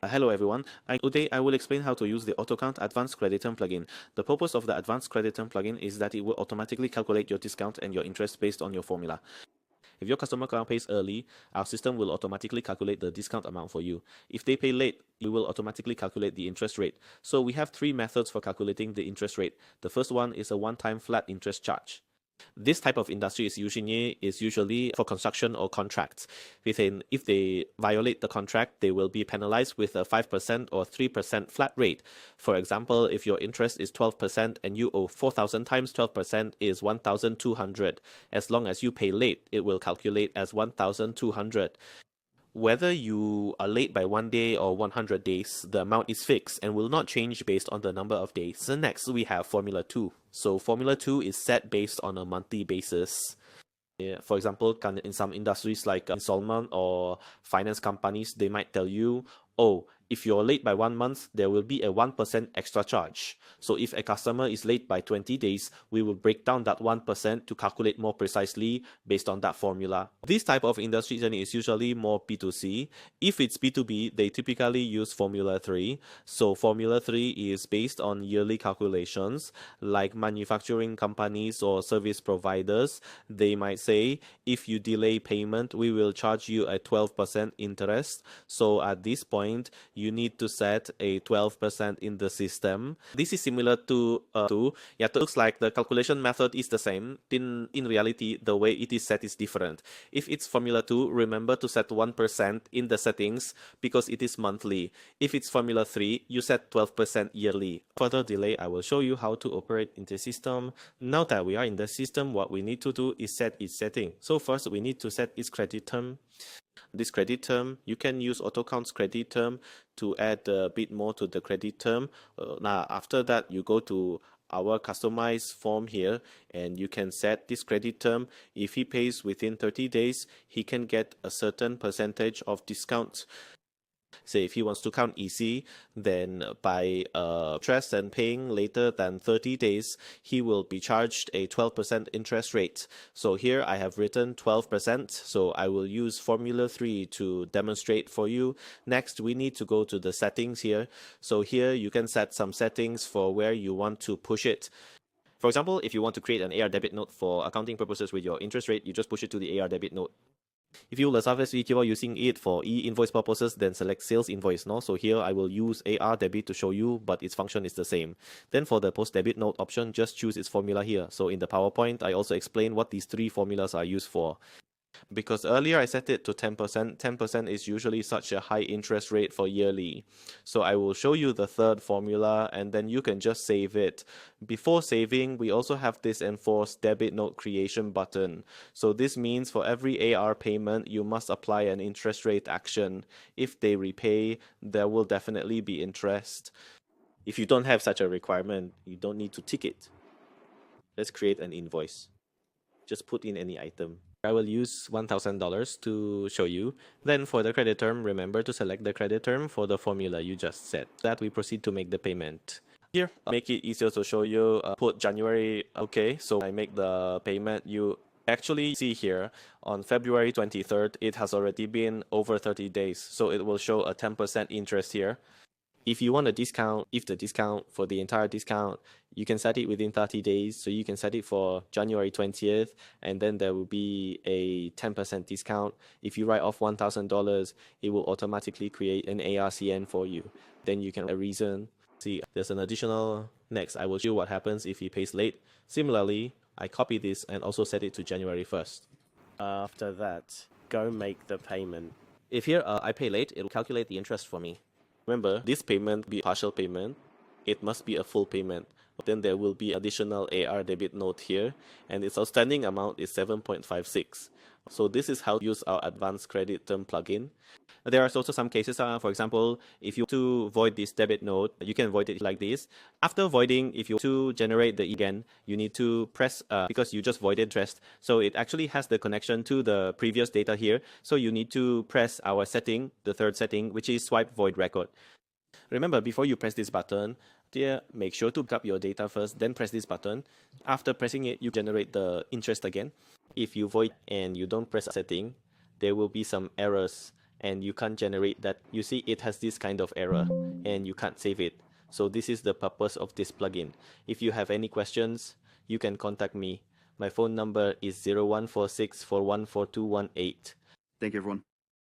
Hello everyone. Today I will explain how to use the AutoCount Advanced Credit Term plugin. The purpose of the Advanced Credit Term plugin is that it will automatically calculate your discount and your interest based on your formula. If your customer account pays early, our system will automatically calculate the discount amount for you. If they pay late, we will automatically calculate the interest rate. So we have three methods for calculating the interest rate. The first one is a one-time flat interest charge. This type of industry is usually for construction or contracts. If they violate the contract, they will be penalized with a 5% or 3% flat rate. For example, if your interest is 12% and you owe 4,000 times 12% is 1,200. As long as you pay late, it will calculate as 1,200. Whether you are late by 1 day or 100 days, the amount is fixed and will not change based on the number of days. So next, we have Formula 2. So Formula 2 is set based on a monthly basis. For example, in some industries like installment or finance companies, they might tell you, oh, if you're late by 1 month, there will be a 1% extra charge. So if a customer is late by 20 days, we will break down that 1% to calculate more precisely based on that formula. This type of industry is usually more B2C. If it's B2B, they typically use Formula 3. So Formula 3 is based on yearly calculations. Like manufacturing companies or service providers, they might say, if you delay payment, we will charge you a 12% interest. So at this point, you need to set a 12% in the system. This is similar to it looks like the calculation method is the same. In reality, the way it is set is different. If it's Formula 2, remember to set 1% in the settings because it is monthly. If it's Formula 3, you set 12% yearly. Further delay, I will show you how to operate in the system. Now that we are in the system, what we need to do is set its setting. So first, we need to set its credit term. This credit term, you can use AutoCount's credit term to add a bit more to the credit term. Now, after that, you go to our customized form here and you can set this credit term. If he pays within 30 days, he can get a certain percentage of discount. Say if he wants to count easy, then by interest and paying later than 30 days, he will be charged a 12% interest rate. So here I have written 12%, so I will use Formula 3 to demonstrate for you. Next, we need to go to the settings here. So here you can set some settings for where you want to push it. For example, if you want to create an AR debit note for accounting purposes with your interest rate, you just push it to the AR debit note. If you will obviously keep on using it for e-invoice purposes, then select sales invoice. No? So here I will use AR debit to show you, but its function is the same. Then for the post debit note option, just choose its formula here. So in the PowerPoint, I also explain what these three formulas are used for. Because earlier I set it to 10%. 10% is usually such a high interest rate for yearly. So I will show you the third formula and then you can just save it. Before saving, we also have this enforced debit note creation button. So this means for every AR payment, you must apply an interest rate action. If they repay, there will definitely be interest. If you don't have such a requirement, you don't need to tick it. Let's create an invoice. Just put in any item. I will use $1,000 to show you. Then for the credit term, remember to select the credit term for the formula you just set. That we proceed to make the payment. Here, make it easier to show you. Put January. Okay, so I make the payment. You actually see here on February 23rd, it has already been over 30 days. So it will show a 10% interest here. If you want a discount, if the discount for the entire discount, you can set it within 30 days. So you can set it for January 20th, and then there will be a 10% discount. If you write off $1,000, it will automatically create an ARCN for you. Then you can reason. See, there's an additional. Next, I will show you what happens if he pays late. Similarly, I copy this and also set it to January 1st. After that, go make the payment. If here I pay late, it will calculate the interest for me. Remember, this payment be partial payment. It must be a full payment. Then there will be additional AR debit note here, and its outstanding amount is 7.56. So this is how to use our advanced credit term plugin. There are also some cases, for example, if you want to void this debit note, you can void it like this. After voiding, if you want to generate the again, you need to press, because you just voided interest, so it actually has the connection to the previous data here. So you need to press our setting, the third setting, which is swipe void record. Remember, before you press this button, make sure to pick up your data first, then press this button. After pressing it, you generate the interest again. If you void and you don't press a setting, there will be some errors and you can't generate that. You see, it has this kind of error and you can't save it. So this is the purpose of this plugin. If you have any questions, you can contact me. My phone number is 0146414218. Thank you, everyone.